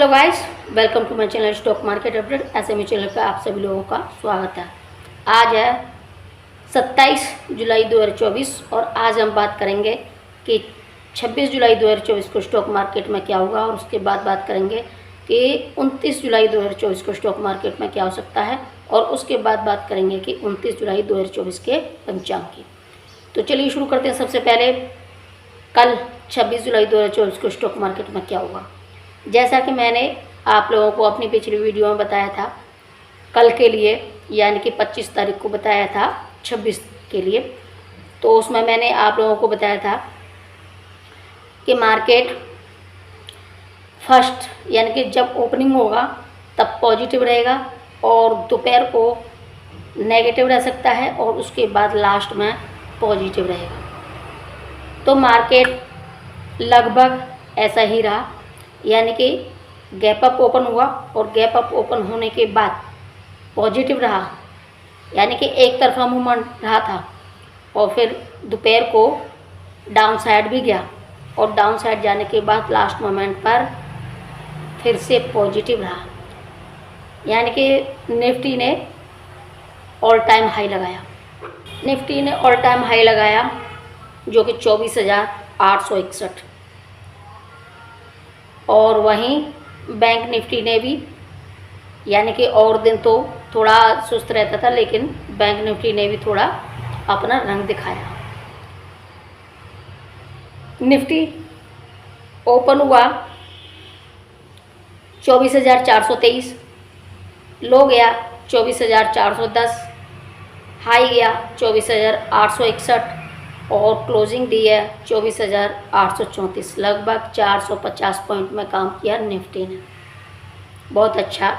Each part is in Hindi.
Hello guys, welcome to my channel stock market update. SME channel पर आप सभी लोगों का स्वागत है। आज है 27 जुलाई 2024 और आज हम बात करेंगे कि 26 जुलाई 2024 को स्टॉक मार्केट में क्या होगा, और उसके बाद बात करेंगे कि 29 जुलाई 2024 को स्टॉक मार्केट में क्या हो सकता है, और उसके बाद बात करेंगे कि 29 जुलाई 2024 के पंचांग की। तो चलिए शुरू करते हैं। सबसे पहले कल 26 जुलाई 2024 को स्टॉक मार्केट में क्या होगा। जैसा कि मैंने आप लोगों को अपनी पिछली वीडियो में बताया था, कल के लिए यानी कि 25 तारीख को बताया था 26 के लिए, तो उसमें मैंने आप लोगों को बताया था कि मार्केट फर्स्ट यानी कि जब ओपनिंग होगा तब पॉजिटिव रहेगा और दोपहर को नेगेटिव रह सकता है और उसके बाद लास्ट में पॉजिटिव रहेगा। तो मार्केट लगभग ऐसा ही रहा, यानी कि गैप अप ओपन हुआ और गैप अप ओपन होने के बाद पॉजिटिव रहा, यानी कि एक तरफा मूवमेंट रहा था, और फिर दोपहर को डाउन साइड भी गया और डाउन साइड जाने के बाद लास्ट मोमेंट पर फिर से पॉजिटिव रहा, यानी कि निफ्टी ने ऑल टाइम हाई लगाया। निफ्टी ने ऑल टाइम हाई लगाया जो कि 24,861, और वहीं बैंक निफ्टी ने भी, यानी कि और दिन तो थोड़ा सुस्त रहता था, लेकिन बैंक निफ्टी ने भी थोड़ा अपना रंग दिखाया। निफ्टी ओपन हुआ 24,423, लो गया 24,410, हाई गया 24,861 और क्लोजिंग दी है 24,834। लगभग 450 पॉइंट में काम किया निफ्टी ने, बहुत अच्छा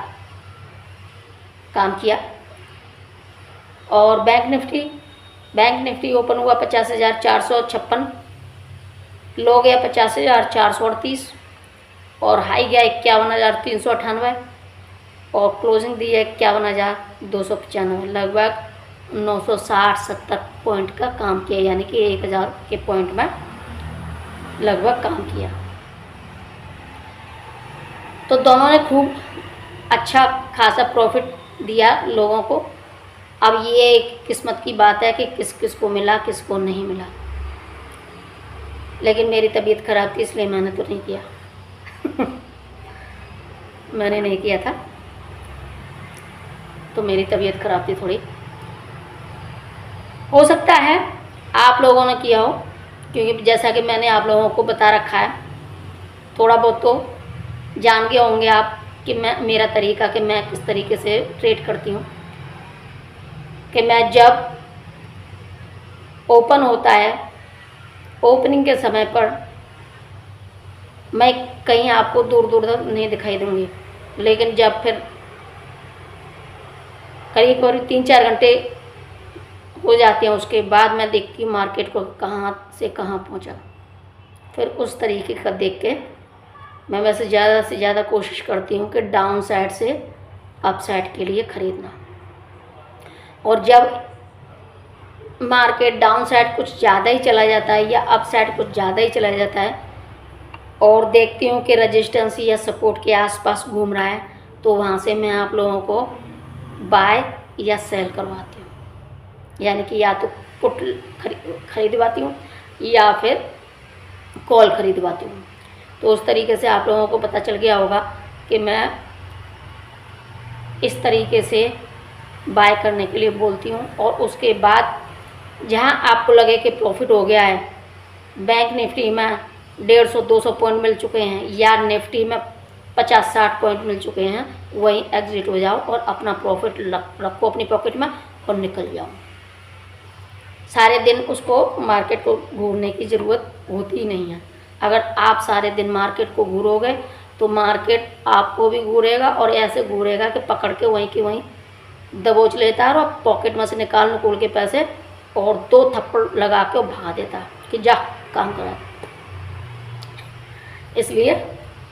काम किया। और बैंक निफ्टी ओपन हुआ 50,456, लो गया 50,438 और हाई गया 51,398 और क्लोजिंग दी है 51,295। लगभग 960-70 पॉइंट का काम किया, यानी कि 1000 के पॉइंट में लगभग काम किया। तो दोनों ने खूब अच्छा खासा प्रॉफिट दिया लोगों को। अब ये एक किस्मत की बात है कि किस किस को मिला, किस को नहीं मिला। लेकिन मेरी तबीयत ख़राब थी, इसलिए मैंने तो नहीं किया मैंने नहीं किया था, तो मेरी तबीयत ख़राब थी थोड़ी। हो सकता है आप लोगों ने किया हो, क्योंकि जैसा कि मैंने आप लोगों को बता रखा है, थोड़ा बहुत तो जान गए होंगे आप कि मेरा तरीका, कि मैं किस तरीके से ट्रेड करती हूँ। कि मैं जब ओपन होता है, ओपनिंग के समय पर मैं कहीं आपको दूर दूर तक नहीं दिखाई दूँगी, लेकिन जब फिर करीब 3-4 घंटे हो जाते हैं, उसके बाद मैं देखती हूँ मार्केट को कहाँ से कहाँ पहुँचा। फिर उस तरीके का देख के मैं वैसे ज़्यादा से ज़्यादा कोशिश करती हूँ कि डाउन साइड से अप साइड के लिए ख़रीदना। और जब मार्केट डाउन साइड कुछ ज़्यादा ही चला जाता है या अप साइड कुछ ज़्यादा ही चला जाता है और देखती हूँ कि रेजिस्टेंस या सपोर्ट के आसपास घूम रहा है, तो वहाँ से मैं आप लोगों को बाय या सेल करवाती हूँ, यानी कि या तो पुट खरीदवाती हूँ या फिर कॉल खरीदवाती हूँ। तो उस तरीके से आप लोगों को पता चल गया होगा कि मैं इस तरीके से बाय करने के लिए बोलती हूँ। और उसके बाद जहाँ आपको लगे कि प्रॉफिट हो गया है, बैंक निफ्टी में 150-200 पॉइंट मिल चुके हैं या निफ्टी में 50-60 पॉइंट मिल चुके हैं, वहीं एग्जिट हो जाओ और अपना प्रॉफिट रखो अपनी पॉकेट में और निकल जाओ। सारे दिन उसको मार्केट को घूरने की ज़रूरत होती ही नहीं है। अगर आप सारे दिन मार्केट को घूरोगे तो मार्केट आपको भी घूरेगा, और ऐसे घूरेगा कि पकड़ के वहीं की वहीं दबोच लेता है और पॉकेट में से निकाल के पैसे और 2 थप्पड़ लगा के भगा देता है कि जा काम करा। इसलिए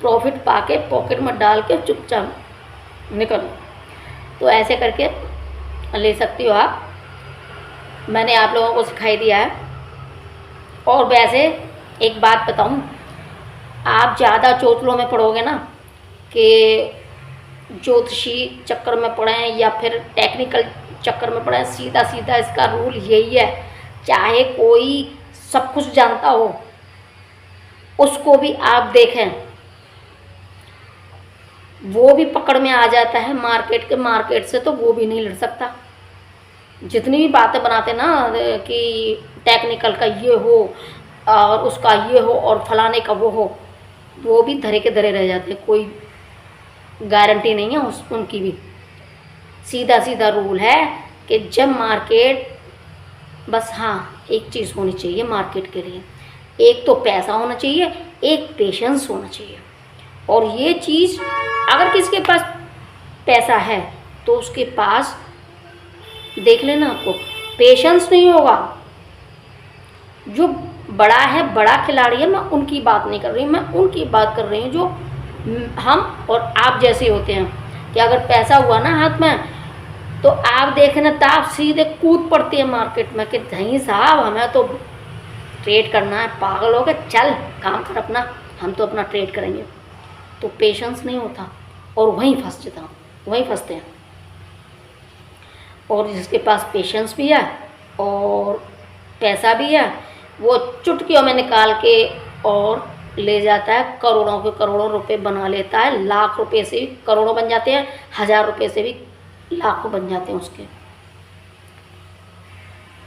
प्रॉफिट पाके पॉकेट में डाल के चुपचाप निकलो। तो ऐसे करके ले सकती हो आप, मैंने आप लोगों को सिखाई दिया है। और वैसे एक बात बताऊं, आप ज़्यादा चोचलों में पड़ोगे ना कि ज्योतिषी चक्कर में पड़े हैं या फिर टेक्निकल चक्कर में पड़े हैं। सीधा सीधा इसका रूल यही है, चाहे कोई सब कुछ जानता हो उसको भी आप देखें, वो भी पकड़ में आ जाता है मार्केट से, तो वो भी नहीं लड़ सकता। जितनी भी बातें बनाते ना कि टेक्निकल का ये हो और उसका ये हो और फलाने का वो हो, वो भी धरे के धरे रह जाते हैं, कोई गारंटी नहीं है उनकी भी। सीधा सीधा रूल है कि जब मार्केट, बस हाँ एक चीज़ होनी चाहिए मार्केट के लिए, एक तो पैसा होना चाहिए, एक पेशेंस होना चाहिए। और ये चीज़ अगर किसी के पास पैसा है तो उसके पास देख लेना, आपको पेशेंस नहीं होगा। जो बड़ा है, बड़ा खिलाड़ी है, मैं उनकी बात नहीं कर रही हूँ, मैं उनकी बात कर रही हूँ जो हम और आप जैसे होते हैं। कि अगर पैसा हुआ ना हाथ में तो आप देखना तो आप सीधे कूद पड़ती है मार्केट में कि नहीं साहब हमें तो ट्रेड करना है, पागल हो गए, चल काम कर अपना, हम तो अपना ट्रेड करेंगे। तो पेशेंस नहीं होता और वहीं फंसते हैं। और जिसके पास पेशेंस भी है और पैसा भी है, वो चुटकियों में निकाल के और ले जाता है, करोड़ों के करोड़ों रुपए बना लेता है। लाख रुपए से भी करोड़ों बन जाते हैं, 1000 रुपए से भी लाखों बन जाते हैं उसके।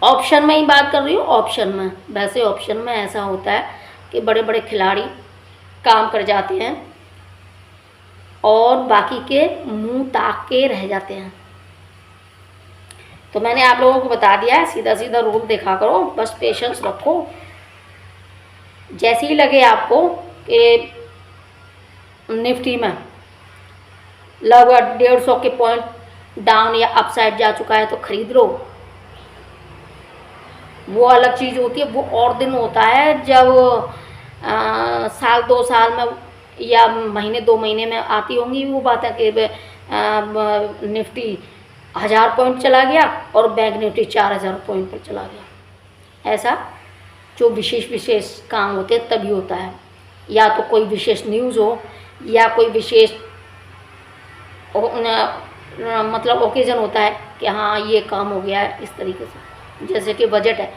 ऑप्शन में ही बात कर रही हूँ, ऑप्शन में। वैसे ऑप्शन में ऐसा होता है कि बड़े बड़े खिलाड़ी काम कर जाते हैं और बाकी के मुंह ताक के रह जाते हैं। तो मैंने आप लोगों को बता दिया है, सीधा सीधा रूल देखा करो, बस पेशेंस रखो। जैसे ही लगे आपको कि निफ्टी में लगभग 150 के पॉइंट डाउन या अपसाइड जा चुका है तो खरीद लो। वो अलग चीज़ होती है, वो और दिन होता है जब साल 2 साल में या महीने 2 महीने में आती होंगी वो बात है कि निफ्टी 1000 पॉइंट चला गया और बैंक निफ्टी 4000 पॉइंट पर चला गया। ऐसा जो विशेष काम होते हैं तभी होता है, या तो कोई विशेष न्यूज़ हो या कोई विशेष मतलब ओकेजन होता है कि हाँ ये काम हो गया है इस तरीके से। जैसे कि बजट है,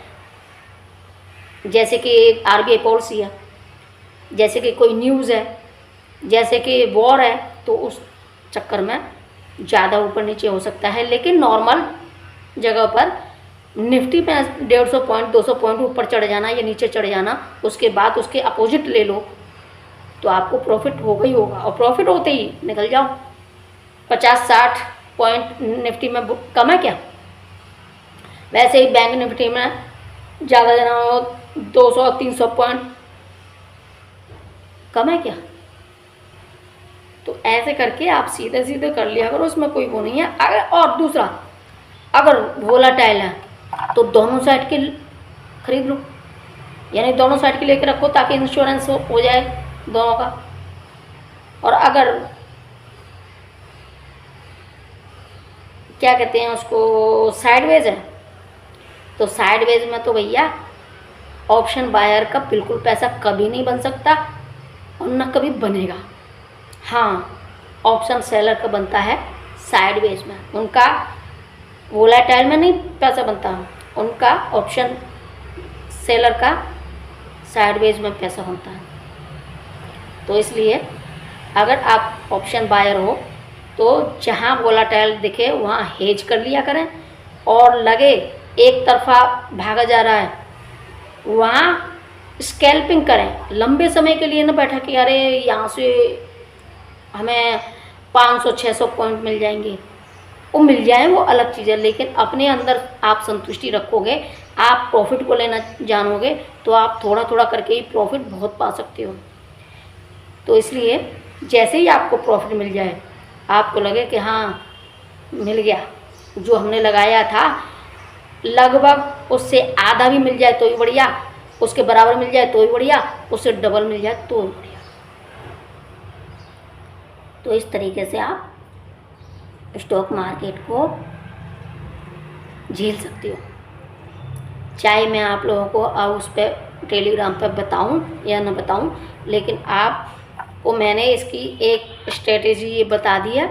जैसे कि आरबीआई पॉलिसी है, जैसे कि कोई न्यूज़ है, जैसे कि वॉर है, तो उस चक्कर में ज़्यादा ऊपर नीचे हो सकता है। लेकिन नॉर्मल जगह पर निफ्टी में 150 पॉइंट 200 पॉइंट ऊपर चढ़ जाना या नीचे चढ़ जाना, उसके बाद उसके अपोजिट ले लो तो आपको प्रॉफिट होगा ही होगा। और प्रॉफिट होते ही निकल जाओ। 50-60 पॉइंट निफ्टी में कम है क्या? वैसे ही बैंक निफ्टी में ज़्यादा जना 200-300 पॉइंट कम है क्या? तो ऐसे करके आप सीधे सीधे कर लिया करो, उसमें कोई वो नहीं है। अगर और दूसरा, अगर वोलाटाइल है तो दोनों साइड के खरीद लो, यानी दोनों साइड के लेकर रखो ताकि इंश्योरेंस हो जाए दोनों का। और अगर क्या कहते हैं उसको, साइडवेज है, तो साइडवेज में तो भैया ऑप्शन बायर का बिल्कुल पैसा कभी नहीं बन सकता और न कभी बनेगा। हाँ, ऑप्शन सेलर का बनता है साइडवेज में, उनका वोलाटाइल में नहीं पैसा बनता, उनका ऑप्शन सेलर का साइडवेज में पैसा बनता है। तो इसलिए अगर आप ऑप्शन बायर हो तो जहाँ वोलाटाइल दिखे वहाँ हेज कर लिया करें, और लगे एक तरफा भागा जा रहा है वहाँ स्कैल्पिंग करें। लंबे समय के लिए न बैठा कि अरे यहाँ से हमें 500-600 पॉइंट मिल जाएंगे, वो मिल जाए वो अलग चीज़ है, लेकिन अपने अंदर आप संतुष्टि रखोगे, आप प्रॉफिट को लेना जानोगे तो आप थोड़ा थोड़ा करके ही प्रॉफिट बहुत पा सकते हो। तो इसलिए जैसे ही आपको प्रॉफिट मिल जाए, आपको लगे कि हाँ मिल गया, जो हमने लगाया था लगभग उससे आधा भी मिल जाए तो ही बढ़िया, उसके बराबर मिल जाए तो ही बढ़िया, उससे डबल मिल जाए तो ही बढ़िया। तो इस तरीके से आप स्टॉक मार्केट को झेल सकते हो। चाहे मैं आप लोगों को उस पर टेलीग्राम पर बताऊं या न बताऊं, लेकिन आपको मैंने इसकी एक स्ट्रेटेजी ये बता दिया,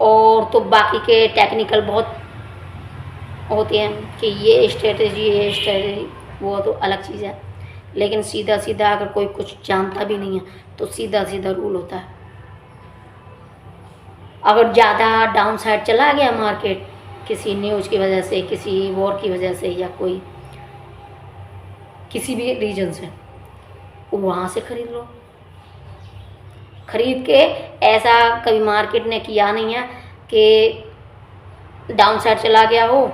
और तो बाकी के टेक्निकल बहुत होते हैं कि ये स्ट्रेटेजी वो तो अलग चीज़ है। लेकिन सीधा सीधा अगर कोई कुछ जानता भी नहीं है तो सीधा सीधा रूल होता है। अगर ज़्यादा डाउन साइड चला गया मार्केट किसी न्यूज़ की वजह से, किसी वॉर की वजह से, या कोई किसी भी रीजन से, वहाँ से खरीद लो। खरीद के ऐसा कभी मार्केट ने किया नहीं है कि डाउन साइड चला गया हो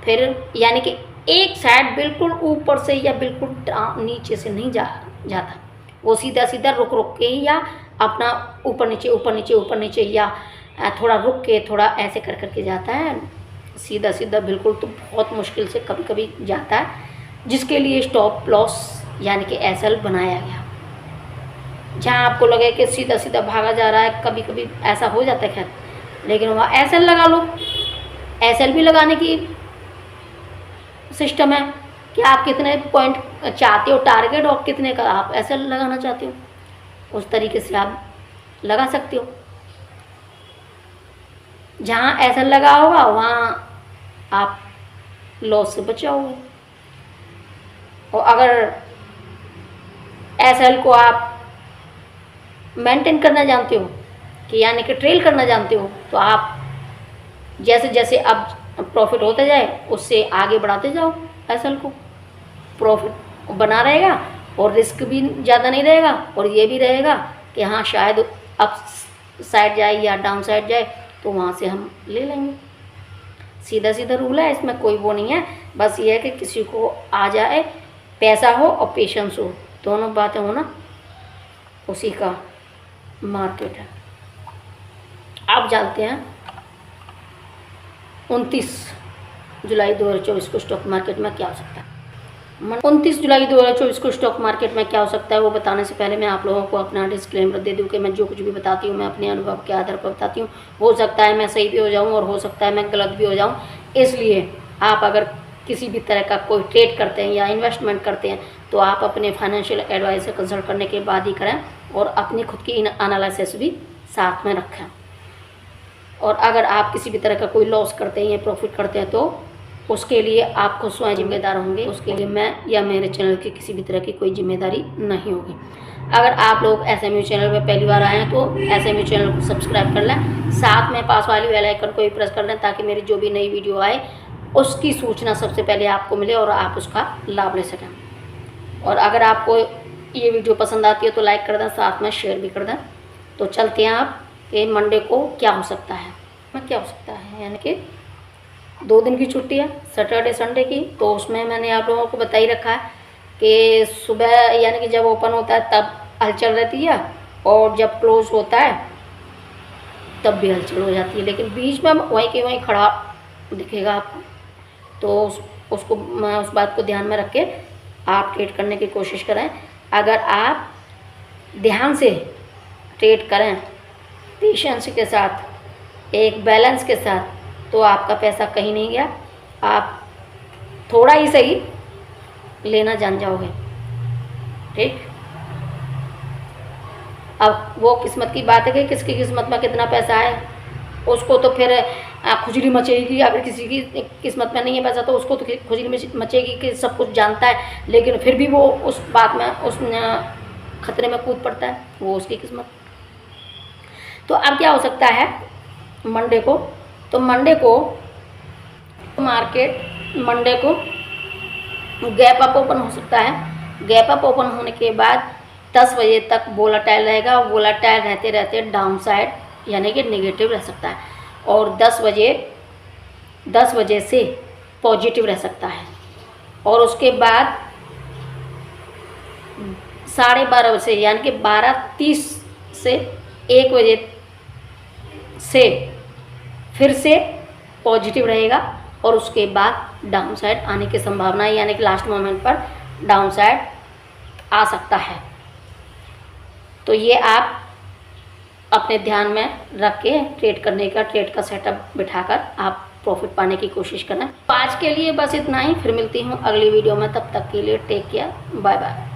फिर, यानी कि एक साइड बिल्कुल ऊपर से या बिल्कुल नीचे से नहीं जाता। वो सीधा सीधा रुक रुक के या अपना ऊपर नीचे या थोड़ा रुक के थोड़ा ऐसे कर करके जाता है। सीधा सीधा बिल्कुल तो बहुत मुश्किल से कभी कभी जाता है, जिसके लिए स्टॉप लॉस यानी कि एसएल बनाया गया। जहाँ आपको लगे कि सीधा सीधा भागा जा रहा है, कभी कभी ऐसा हो जाता है खैर, लेकिन वहाँ एसएल लगा लो। एसएल भी लगाने की सिस्टम है कि आप कितने पॉइंट चाहते हो टारगेट और कितने का आप एसएल लगाना चाहते हो, उस तरीके से आप लगा सकते हो। जहाँ एसएल लगा होगा वहाँ आप लॉस से बचाओगे। और अगर एसएल को आप मेंटेन करना जानते हो कि यानी कि ट्रेल करना जानते हो, तो आप जैसे जैसे अब प्रॉफिट होता जाए उससे आगे बढ़ाते जाओ। एसएल को प्रॉफिट बना रहेगा और रिस्क भी ज़्यादा नहीं रहेगा, और ये भी रहेगा कि हाँ शायद अप साइड जाए या डाउन साइड जाए तो वहाँ से हम ले लेंगे। सीधा सीधा रूल है, इसमें कोई वो नहीं है। बस ये है कि किसी को आ जाए, पैसा हो और पेशेंस हो, दोनों बातें हो ना, उसी का मार्केट है। आप जानते हैं 29 जुलाई 2024 को स्टॉक मार्केट में क्या हो सकता है। 29 जुलाई 2024 को स्टॉक मार्केट में क्या हो सकता है वो बताने से पहले मैं आप लोगों को अपना डिस्क्लेमर दे दूं कि मैं जो कुछ भी बताती हूँ मैं अपने अनुभव के आधार पर बताती हूँ। हो सकता है मैं सही भी हो जाऊँ और हो सकता है मैं गलत भी हो जाऊँ, इसलिए आप अगर किसी भी तरह का कोई ट्रेड करते हैं या इन्वेस्टमेंट करते हैं तो आप अपने फाइनेंशियल एडवाइस से कंसल्ट करने के बाद ही करें, और अपनी खुद की एनालिसिस भी साथ में रखें। और अगर आप किसी भी तरह का कोई लॉस करते हैं या प्रॉफिट करते हैं तो उसके लिए आपको स्वयं जिम्मेदार होंगे, उसके लिए मैं या मेरे चैनल की किसी भी तरह की कोई जिम्मेदारी नहीं होगी। अगर आप लोग एसएमयू चैनल पर पहली बार आए हैं तो एसएमयू चैनल को सब्सक्राइब कर लें, साथ में पास वाली बेल आइकन को भी प्रेस कर लें ताकि मेरी जो भी नई वीडियो आए उसकी सूचना सबसे पहले आपको मिले और आप उसका लाभ ले सकें। और अगर आपको ये वीडियो पसंद आती है तो लाइक कर दें, साथ में शेयर भी कर दें। तो चलते हैं आप कि मंडे को क्या हो सकता है, क्या हो सकता है, यानी कि 2 दिन की छुट्टी है सैटरडे संडे की। तो उसमें मैंने आप लोगों को बता ही रखा है कि सुबह यानी कि जब ओपन होता है तब हलचल रहती है, और जब क्लोज होता है तब भी हलचल हो जाती है, लेकिन बीच में वहीं के वहीं खड़ा दिखेगा आपको। तो उसको उस बात को ध्यान में रख के आप ट्रेड करने की कोशिश करें। अगर आप ध्यान से ट्रेड करें, पेशेंस के साथ, एक बैलेंस के साथ, तो आपका पैसा कहीं नहीं गया। आप थोड़ा ही सही लेना जान जाओगे, ठीक। अब वो किस्मत की बात है कि किसकी किस्मत में कितना पैसा है, उसको तो फिर खुजली मचेगी। अगर किसी की किस्मत में नहीं है पैसा तो उसको तो खुजली मचेगी कि सब कुछ जानता है, लेकिन फिर भी वो उस बात में उस खतरे में कूद पड़ता है, वो उसकी किस्मत। तो अब क्या हो सकता है मंडे को, तो मंडे को मार्केट मंडे को गैप अप ओपन हो सकता है। गैप अप ओपन होने के बाद 10 बजे तक वोलेटाइल रहेगा, वोलेटाइल रहते रहते डाउन साइड यानी कि नेगेटिव रह सकता है, और 10 बजे से पॉजिटिव रह सकता है, और उसके बाद 12:30 बजे यानी कि 12:30 से 1 बजे से फिर से पॉजिटिव रहेगा, और उसके बाद डाउन साइड आने की संभावना है, यानी कि लास्ट मोमेंट पर डाउन साइड आ सकता है। तो ये आप अपने ध्यान में रख के ट्रेड का सेटअप बिठाकर आप प्रॉफिट पाने की कोशिश करें। तो आज के लिए बस इतना ही, फिर मिलती हूँ अगली वीडियो में, तब तक के लिए टेक केयर, बाय बाय।